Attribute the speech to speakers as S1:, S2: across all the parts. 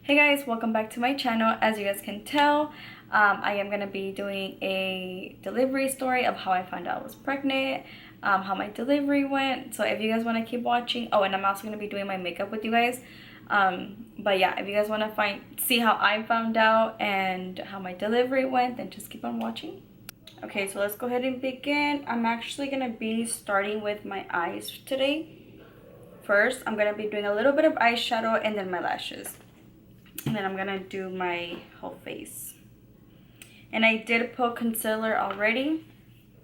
S1: Hey guys, welcome back to my channel. As you guys can tell, I am going to be doing a delivery story of how I found out I was pregnant, how my delivery went. So if you guys want to keep watching, oh, and I'm also going to be doing my makeup with you guys. But yeah, if you guys want to see how I found out and how my delivery went, then just keep on watching. Okay, so let's go ahead and begin. I'm actually going to be starting with my eyes today. First, I'm going to be doing a little bit of eyeshadow and then my lashes. And then I'm gonna do my whole face. And I did put concealer already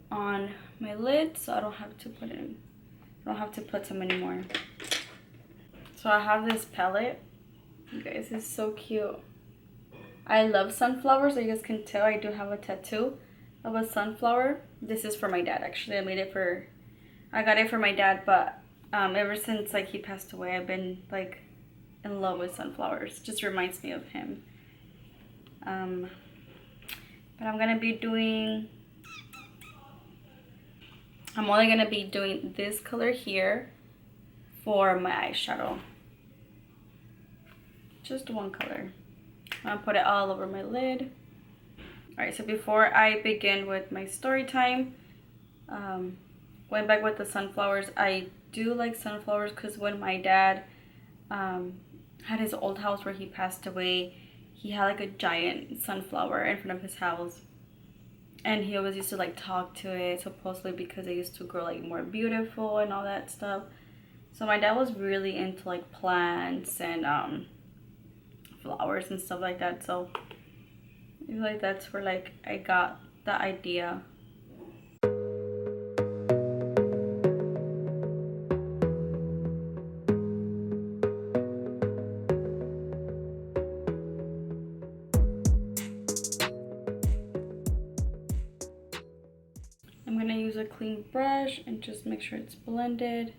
S1: on my lid, so I don't have to put some anymore. So I have this palette. You guys, it's so cute. I love sunflowers. So you guys can tell I do have a tattoo of a sunflower. This is for my dad actually. I got it for my dad, but ever since like he passed away, I've been like in love with sunflowers. Just reminds me of him. But I'm only gonna be doing this color here for my eyeshadow. Just one color. I'm gonna put it all over my lid. Alright, so before I begin with my story time, going back with the sunflowers, I do like sunflowers because when my dad had his old house where he passed away, he had like a giant sunflower in front of his house, and he always used to like talk to it, supposedly because it used to grow like more beautiful and all that stuff. So my dad was really into like plants and flowers and stuff like that, so I feel like that's where like I got the idea. I'm gonna use a clean brush and just make sure it's blended.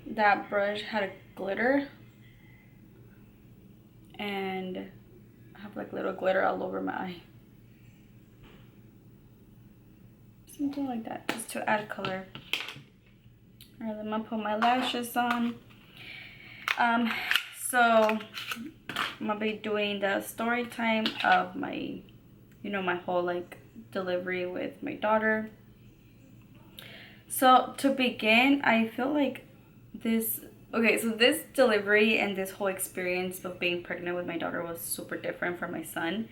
S1: That brush had a glitter, and I have like little glitter all over my eye. Something like that, just to add color. Alright, I'm gonna put my lashes on. So I'm gonna be doing the story time of my, my whole like delivery with my daughter. So to begin, I feel like this delivery and this whole experience of being pregnant with my daughter was super different from my son.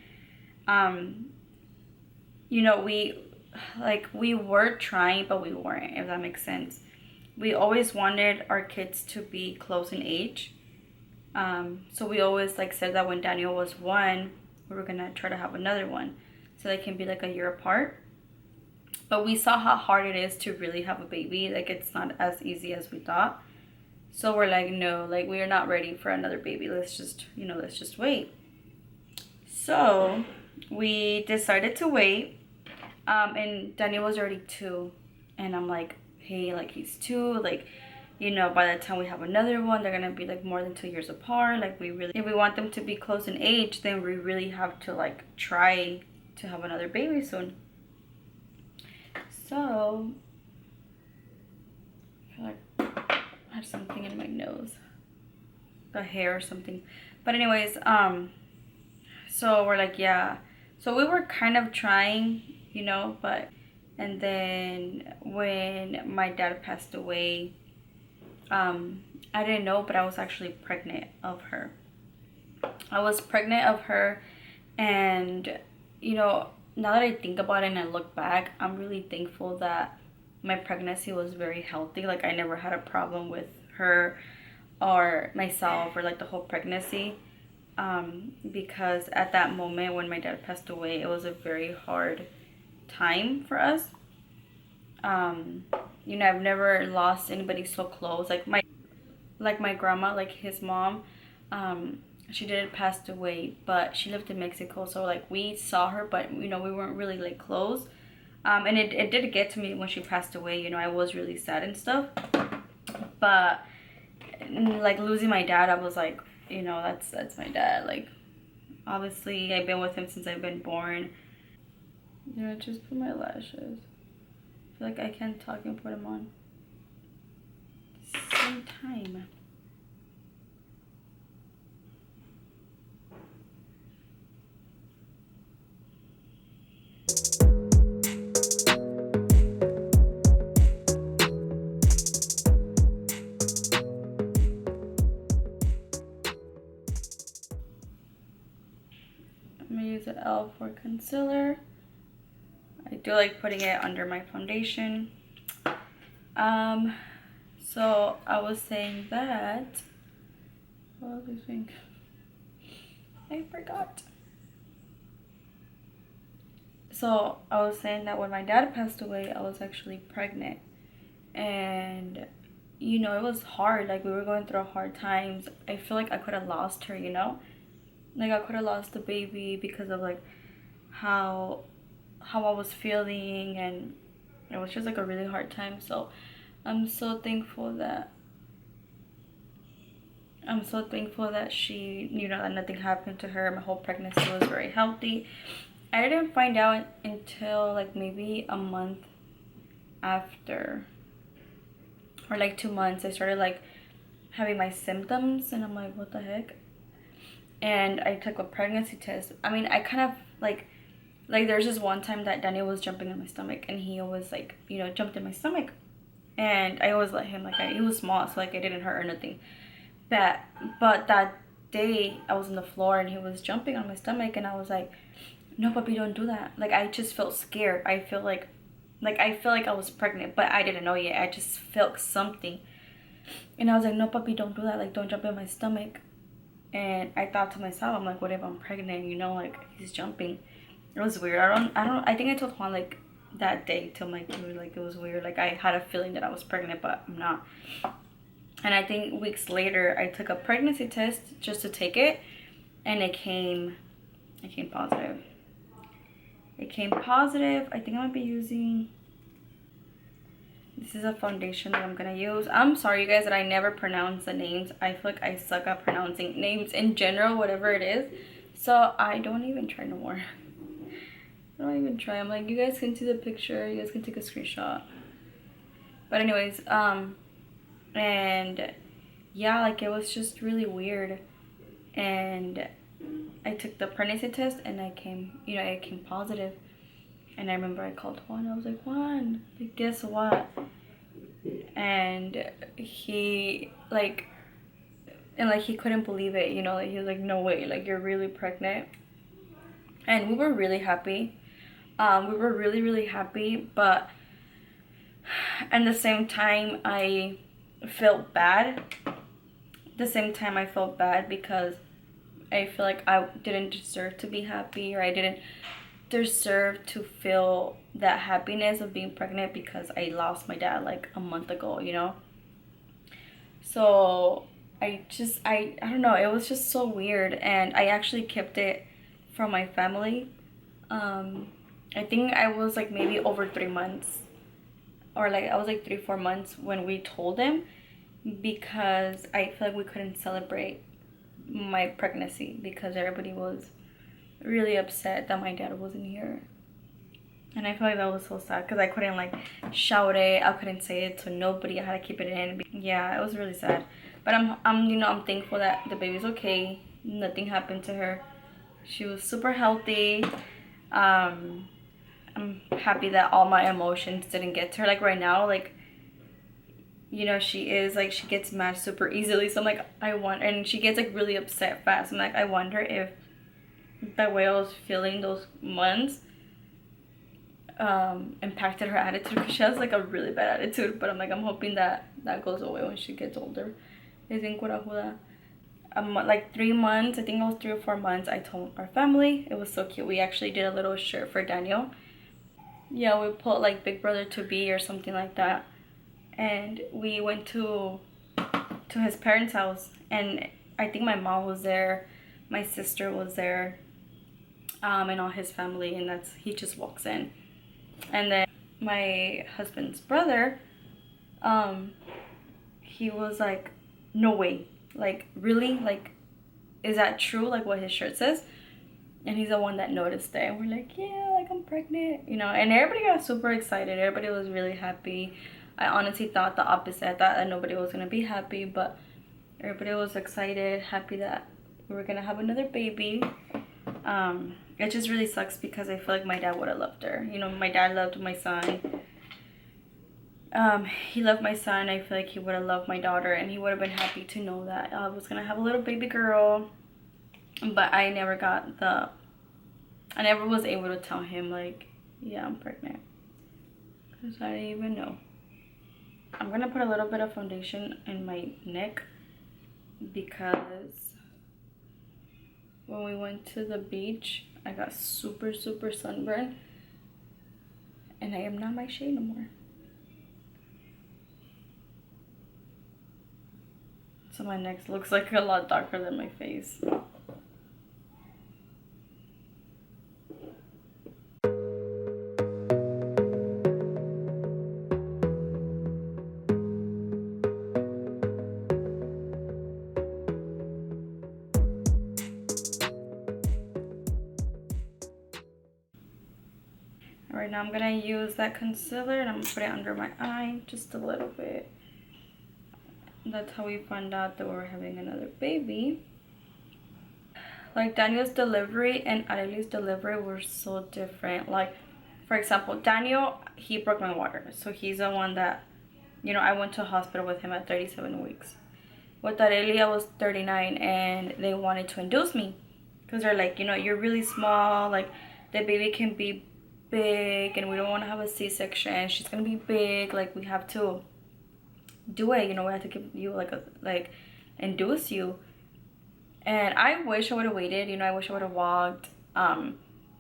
S1: We were trying, but we weren't, if that makes sense. We always wanted our kids to be close in age. So we always like said that when Daniel was 1, we were gonna try to have another one, so they can be like a year apart. But we saw how hard it is to really have a baby. Like, it's not as easy as we thought. So we're like, no, like, we are not ready for another baby. Let's just wait. So we decided to wait. And Daniel was already 2. And I'm like, hey, like, he's 2. Like, by the time we have another one, they're going to be, like, more than 2 years apart. Like, if we want them to be close in age, then we really have to, like, try to have another baby soon. So, I feel like I had something in my nose, the hair or something. But anyways, so we're like, yeah. So we were kind of trying, and then when my dad passed away, I didn't know, but I was actually pregnant of her. And now that I think about it and I look back, I'm really thankful that my pregnancy was very healthy. Like, I never had a problem with her or myself or like the whole pregnancy, because at that moment when my dad passed away, it was a very hard time for us. I've never lost anybody so close. Like my grandma, like his mom, she didn't pass away, but she lived in Mexico, so like we saw her, but we weren't really like close. And it did get to me when she passed away. I was really sad and stuff, but like losing my dad, I was like, that's my dad. Like, obviously I've been with him since I've been born. Just put my lashes. I feel like I can't talk and put them on same time. I'm gonna use the e.l.f. for concealer. I do like putting it under my foundation. So I was saying that, what do you think? I forgot. So I was saying that when my dad passed away, I was actually pregnant. And, you know, it was hard. Like, we were going through hard times. I feel like I could have lost her, you know? Like, I could have lost the baby because of, like, how I was feeling. And it was just, like, a really hard time. So I'm so thankful that she, you know, that nothing happened to her. My whole pregnancy was very healthy. I didn't find out until like maybe a month after, or like 2 months. I started like having my symptoms, and I'm like, what the heck? And I took a pregnancy test. I mean, I kind of like there's just one time that Daniel was jumping in my stomach, and he always like, you know, jumped in my stomach, and I always let him, like, he was small, so like it didn't hurt or nothing. But that day I was on the floor and he was jumping on my stomach, and I was like, no, puppy, don't do that. Like, I just felt scared. I feel like I was pregnant, but I didn't know yet. I just felt something, and I was like, no, puppy, don't do that. Like, don't jump in my stomach. And I thought to myself, I'm like, what if I'm pregnant? You know, like, he's jumping. It was weird. I think I told Juan like that day to my dude, like, it was weird. Like, I had a feeling that I was pregnant, but I'm not. And I think weeks later, I took a pregnancy test just to take it, and it came positive. It came positive. I think I might be using, this is a foundation that I'm gonna use. I'm sorry, you guys, that I never pronounce the names. I feel like I suck at pronouncing names in general, whatever it is. So I don't even try no more. I don't even try. I'm like, you guys can see the picture. You guys can take a screenshot. But anyways, and yeah, like, it was just really weird. And I took the pregnancy test, and it came positive. And I remember I called Juan. I was like, Juan, like, guess what? And he he couldn't believe it, you know, like, he was like, no way, like, you're really pregnant. And we were really happy. We were really, really happy, but at the same time I felt bad. Because I feel like I didn't deserve to be happy, or I didn't deserve to feel that happiness of being pregnant, because I lost my dad like a month ago, you know. So I don't know, it was just so weird. And I actually kept it from my family. I think I was like maybe over 3 months, or like I was like 3-4 months when we told him, because I feel like we couldn't celebrate my pregnancy because everybody was really upset that my dad wasn't here. And I feel like that was so sad, because I couldn't like shout it, I couldn't say it to nobody, I had to keep it in. Yeah, it was really sad. But I'm you know, I'm thankful that the baby's okay. Nothing happened to her. She was super healthy. I'm happy that all my emotions didn't get to her. Like, right now, like, you know, she gets mad super easily. So I'm like, and she gets like really upset fast. I'm like, I wonder if the way I was feeling those months impacted her attitude, because she has like a really bad attitude. But I'm like, I'm hoping that goes away when she gets older. I think like 3 months, I think it was 3 or 4 months, I told our family. It was so cute. We actually did a little shirt for Daniel. Yeah, we put like Big Brother to be or something like that. And we went to his parents' house, and I think my mom was there, my sister was there, and all his family. And he just walks in. And then my husband's brother, he was like, no way, like, really, like, is that true, like what his shirt says? And he's the one that noticed it. And we're like, yeah, like, I'm pregnant, you know. And everybody got super excited. Everybody was really happy. I honestly thought the opposite. I thought that nobody was gonna be happy, but everybody was excited, happy that we were gonna have another baby. It just really sucks, because I feel like my dad would have loved her. You know, my dad loved my son. He loved my son. I feel like he would have loved my daughter, and he would have been happy to know that I was gonna have a little baby girl. But I never got the I never was able to tell him like, yeah, I'm pregnant, because I didn't even know. I'm gonna put a little bit of foundation in my neck because when we went to the beach, I got super sunburned, and I am not my shade no more. So my neck looks like a lot darker than my face. Right now I'm gonna use that concealer and I'm gonna put it under my eye just a little bit. That's how we found out that we were having another baby. Like Daniel's delivery and Arely's delivery were so different. Like, for example, Daniel, he broke my water. So he's the one that, you know, I went to hospital with him at 37 weeks. With Arely, I was 39 and they wanted to induce me. Because they're like, you know, you're really small. Like, the baby can be big and we don't want to have a C-section. She's going to be big. Like, we have to do it. You know, we have to give you, like, induce you. And I wish I would have waited, you know, I wish I would have walked, kind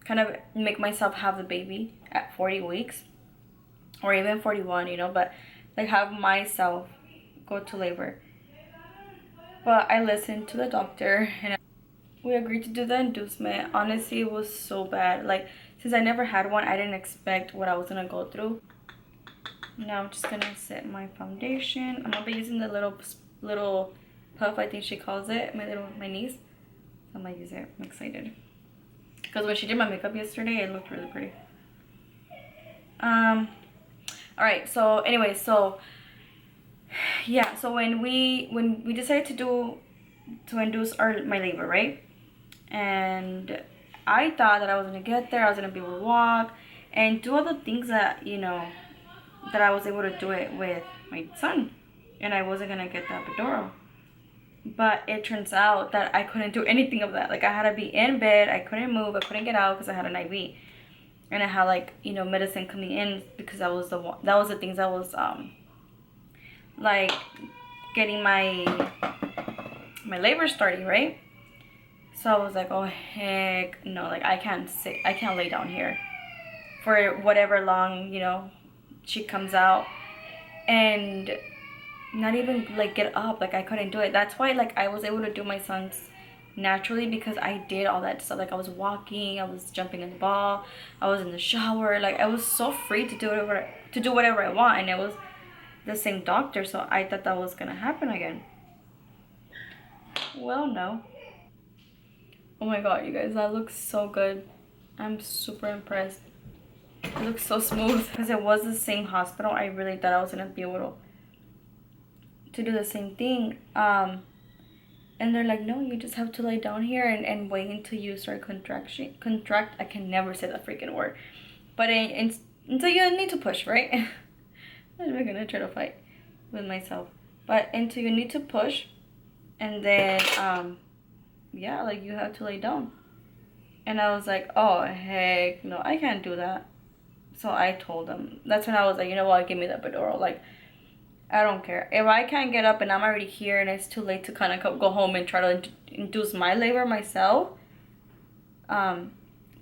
S1: of make myself have the baby at 40 weeks or even 41, you know, but like have myself go to labor. But I listened to the doctor and we agreed to do the inducement. Honestly, it was so bad. Like, since I never had one, I didn't expect what I was gonna go through. Now I'm just gonna set my foundation. I'm gonna be using the little puff, I think she calls it, my niece. I'm gonna use it. I'm excited because when she did my makeup yesterday, it looked really pretty. All right, so anyway, so yeah, so when we decided to induce my labor, right? And I thought that I was gonna get there, I was gonna be able to walk and do all the things that, you know, that I was able to do it with my son, and I wasn't gonna get the epidural. But it turns out that I couldn't do anything of that. Like, I had to be in bed, I couldn't move, I couldn't get out because I had an IV, and I had, like, you know, medicine coming in because that was the things that was like getting my labor starting, right? So I was like, oh heck no, like I can't lay down here for whatever long, you know, she comes out. And not even like get up, like I couldn't do it. That's why like I was able to do my son's naturally, because I did all that stuff. Like, I was walking, I was jumping in the ball, I was in the shower, like I was so free to do whatever I want, and it was the same doctor, so I thought that was gonna happen again. Well, no. Oh my god, you guys, that looks so good. I'm super impressed. It looks so smooth. Because it was the same hospital, I really thought I was gonna be able to do the same thing. And they're like, no, you just have to lay down here and wait until you start contract. I can never say that freaking word. But until you need to push, right? I'm not gonna try to fight with myself. But until you need to push, and then yeah, like you have to lay down. And I was like, oh heck no, I can't do that. So I told them. That's when I was like, you know what, give me the epidural. Like, I don't care. If I can't get up and I'm already here and it's too late to kind of go home and try to induce my labor myself,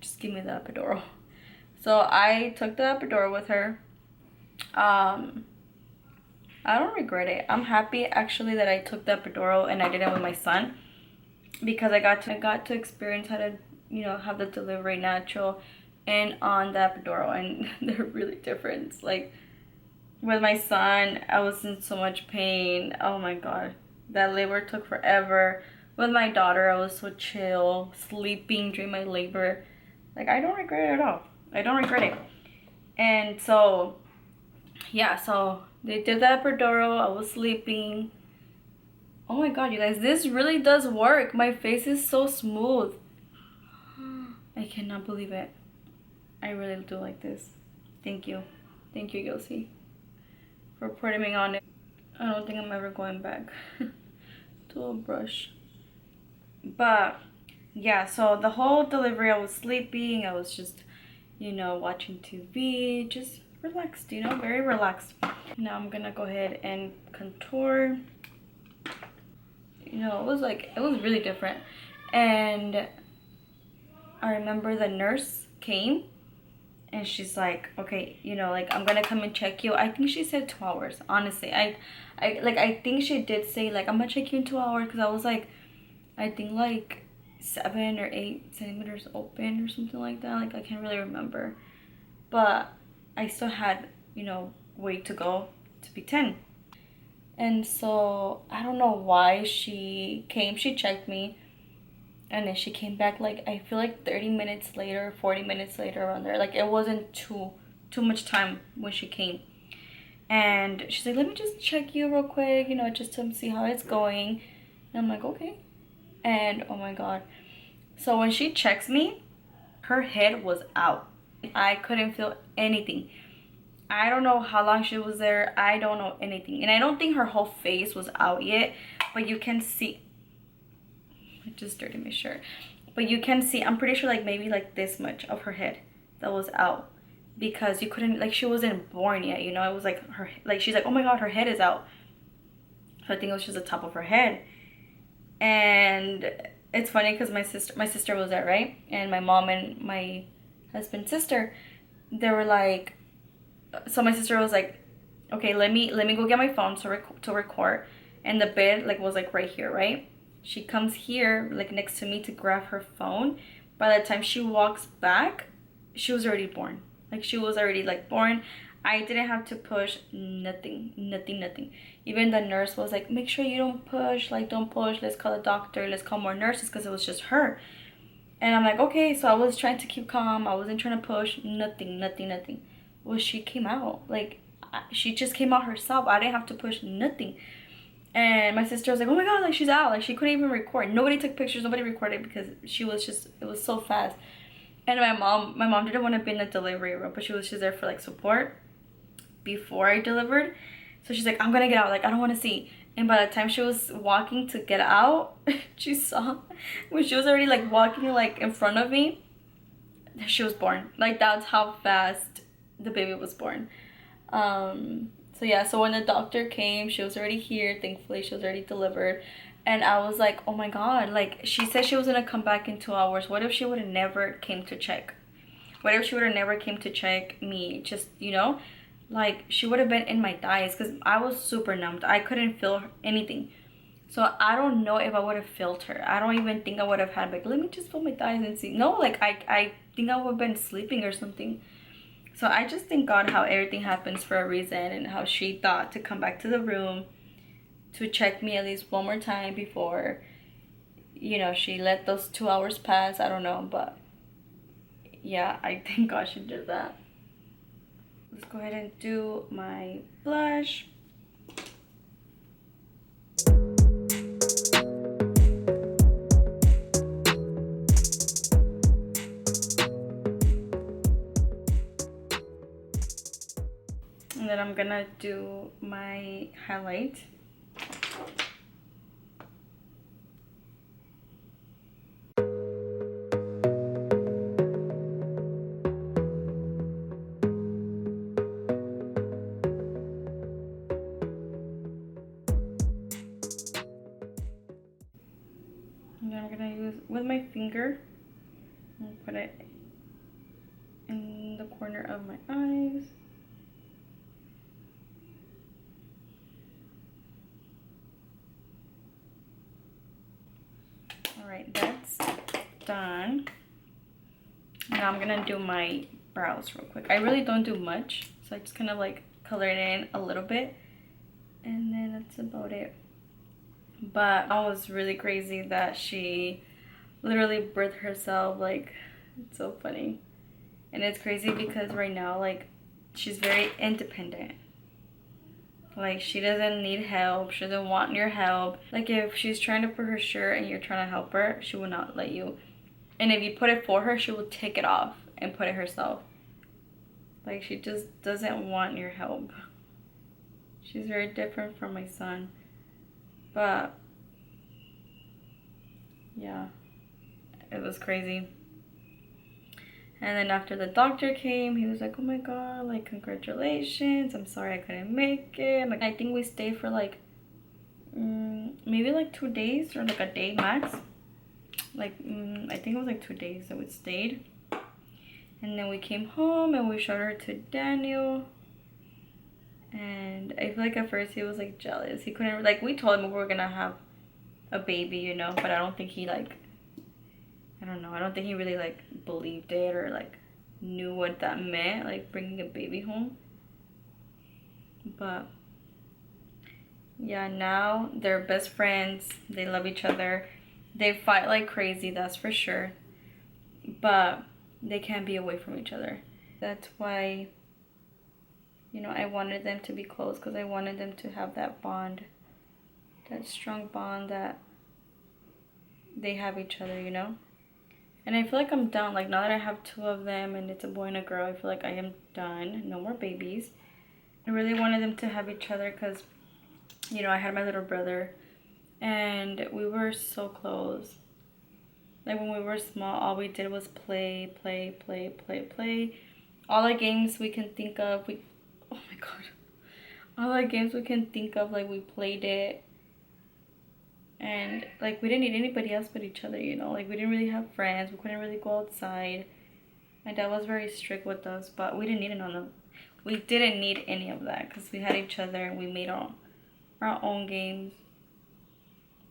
S1: just give me the epidural. So I took the epidural with her. I don't regret it. I'm happy actually that I took the epidural and I did it with my son, because I got to experience how to, you know, have the delivery natural and on the epidural, and they're really different. Like, with my son, I was in so much pain. Oh my god, that labor took forever. With my daughter, I was so chill, sleeping during my labor. Like, I don't regret it at all. I don't regret it. And so, yeah, so they did the epidural. I was sleeping. Oh my god, you guys, this really does work. My face is so smooth. I cannot believe it. I really do like this. Thank you. Thank you, Yossi, for putting me on it. I don't think I'm ever going back to a brush. But yeah, so the whole delivery, I was sleeping. I was just, watching TV, just relaxed, very relaxed. Now I'm gonna go ahead and contour. It was really different. And I remember the nurse came and she's like, okay, like, I'm gonna come and check you. I think she said 2 hours, honestly. I think she did say, like, I'm gonna check you in 2 hours, because I was like, I think like 7 or 8 centimeters open or something like that. Like, I can't really remember. But I still had, way to go to be 10. And so I don't know why she came. She checked me, and then she came back, like, I feel like 30 minutes later, 40 minutes later, around there. Like, it wasn't too much time when she came. And she's like, let me just check you real quick, just to see how it's going. And I'm like, okay. And oh my god. So when she checks me, her head was out. I couldn't feel anything. I don't know how long she was there. I don't know anything. And I don't think her whole face was out yet. But you can see. I just dirtied my shirt. But you can see, I'm pretty sure, like, maybe like this much of her head that was out. Because you couldn't, like, she wasn't born yet, It was like her, like, she's like, oh my god, her head is out. So I think it was just the top of her head. And it's funny because my sister was there, right? And my mom and my husband's sister, they were like, so my sister was like, okay, let me go get my phone to record. And the bed, like, was like right here, right? She comes here, like, next to me to grab her phone. By the time she walks back, she was already born. Like, she was already, like, born. I didn't have to push nothing. Even the nurse was like, make sure you don't push. Like, don't push. Let's call the doctor. Let's call more nurses, because it was just her. And I'm like, okay. So I was trying to keep calm. I wasn't trying to push. Nothing. Well, she came out. Like, she just came out herself. I didn't have to push nothing. And my sister was like, oh my god, like, she's out. Like, she couldn't even record. Nobody took pictures. Nobody recorded, because she was just, it was so fast. And my mom didn't want to be in the delivery room, but she was just there for, like, support before I delivered. So she's like, I'm gonna get out. Like, I don't want to see. And by the time she was walking to get out, she saw, when she was already, like, walking, like, in front of me, she was born. Like, that's how fast the baby was born. So yeah, so when the doctor came, she was already here. Thankfully, she was already delivered. And I was like, oh my god, like, she said she was gonna come back in 2 hours. What if she would have never came to check? What if she would have never came to check me? Just, like, she would have been in my thighs, because I was super numbed. I couldn't feel anything. So I don't know if I would have felt her. I don't even think I would have had, like, let me just feel my thighs and see. No, like, I think I would have been sleeping or something. So I just thank God how everything happens for a reason, and how she thought to come back to the room to check me at least one more time before, she let those 2 hours pass. I don't know, but yeah, I thank God she did that. Let's go ahead and do my blush. And then I'm gonna do my highlight. And then I'm gonna use, with my finger, and put it in the corner of my eyes. Alright, that's done. Now I'm gonna do my brows real quick. I really don't do much, so I just kind of, like, color it in a little bit, and then that's about it. But I was really crazy that she literally birthed herself. Like, it's so funny. And it's crazy because right now, like, she's very independent. Like, she doesn't need help. She doesn't want your help. Like, if she's trying to put her shirt and you're trying to help her, she will not let you. And if you put it for her, she will take it off and put it herself. Like, she just doesn't want your help. She's very different from my son. But yeah, It was crazy. And then after the doctor came, he was like, oh my god, like, congratulations, I'm sorry I couldn't make it. Like, I think we stayed for like maybe like 2 days or like a day max. Like I think it was like 2 days that we stayed. And then we came home and we showed her to Daniel. And I feel like at first he was like jealous. He couldn't, like, we told him we were gonna have a baby, you know, but I don't think he like, I don't know, I don't think he really like believed it or like knew what that meant, like bringing a baby home. But yeah, now they're best friends. They love each other. They fight like crazy, that's for sure. But they can't be away from each other. That's why, you know, I wanted them to be close, because I wanted them to have that bond, that strong bond that they have each other, you know? And I feel like I'm done. Like, now that I have 2 of them and it's a boy and a girl, I feel like I am done. No more babies. I really wanted them to have each other because, you know, I had my little brother and we were so close. Like, when we were small, all we did was play. All the games we can think of, oh my god. All the games we can think of, like, we played it. And, like, we didn't need anybody else but each other, you know? Like, we didn't really have friends. We couldn't really go outside. My dad was very strict with us, but we didn't need none of, we didn't need any of that because we had each other and we made our own games.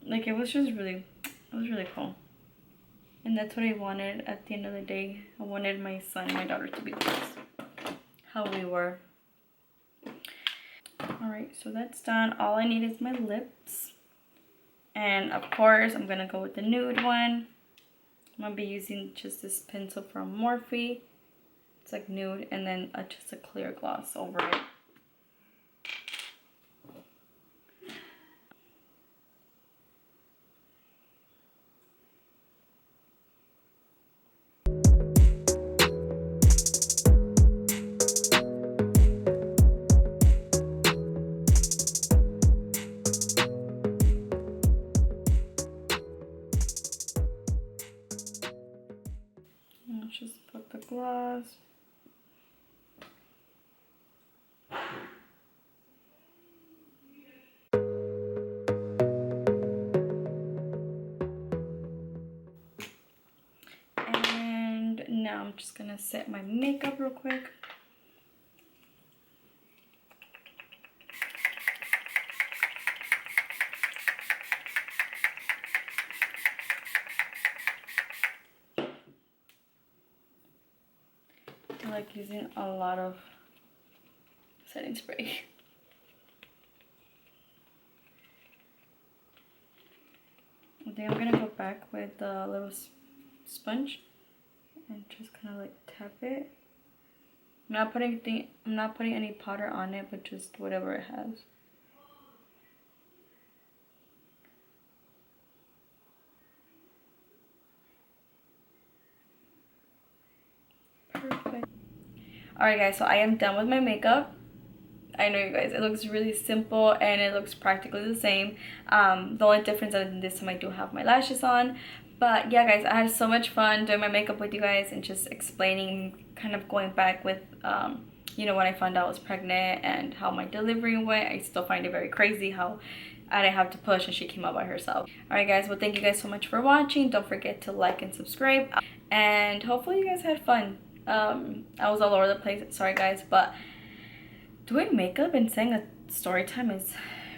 S1: Like, it was just really, it was really cool. And that's what I wanted at the end of the day. I wanted my son and my daughter to be close. How we were. Alright, so that's done. All I need is my lips. And of course, I'm going to go with the nude one. I'm going to be using just this pencil from Morphe. It's like nude. And then just a clear gloss over it. Let's just put the gloss. And now I'm just gonna set my makeup real quick. I like using a lot of setting spray. I think I'm gonna go back with the little sponge and just kind of like tap it. I'm not putting any powder on it, but just whatever it has. Perfect. Alright guys, so I am done with my makeup. I know you guys, it looks really simple and it looks practically the same. The only difference is this time I do have my lashes on. But yeah guys, I had so much fun doing my makeup with you guys and just explaining, kind of going back with, you know, when I found out I was pregnant and how my delivery went. I still find it very crazy how I didn't have to push and she came out by herself. Alright guys, well thank you guys so much for watching. Don't forget to like and subscribe. And hopefully you guys had fun. I was all over the place, sorry guys, but doing makeup and saying a story time is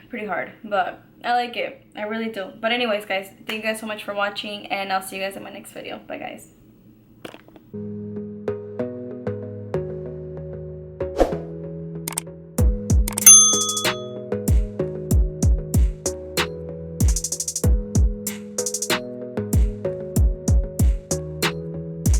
S1: pretty hard, but I like it. I really do. But anyways guys, thank you guys so much for watching and I'll see you guys in my next video. Bye guys.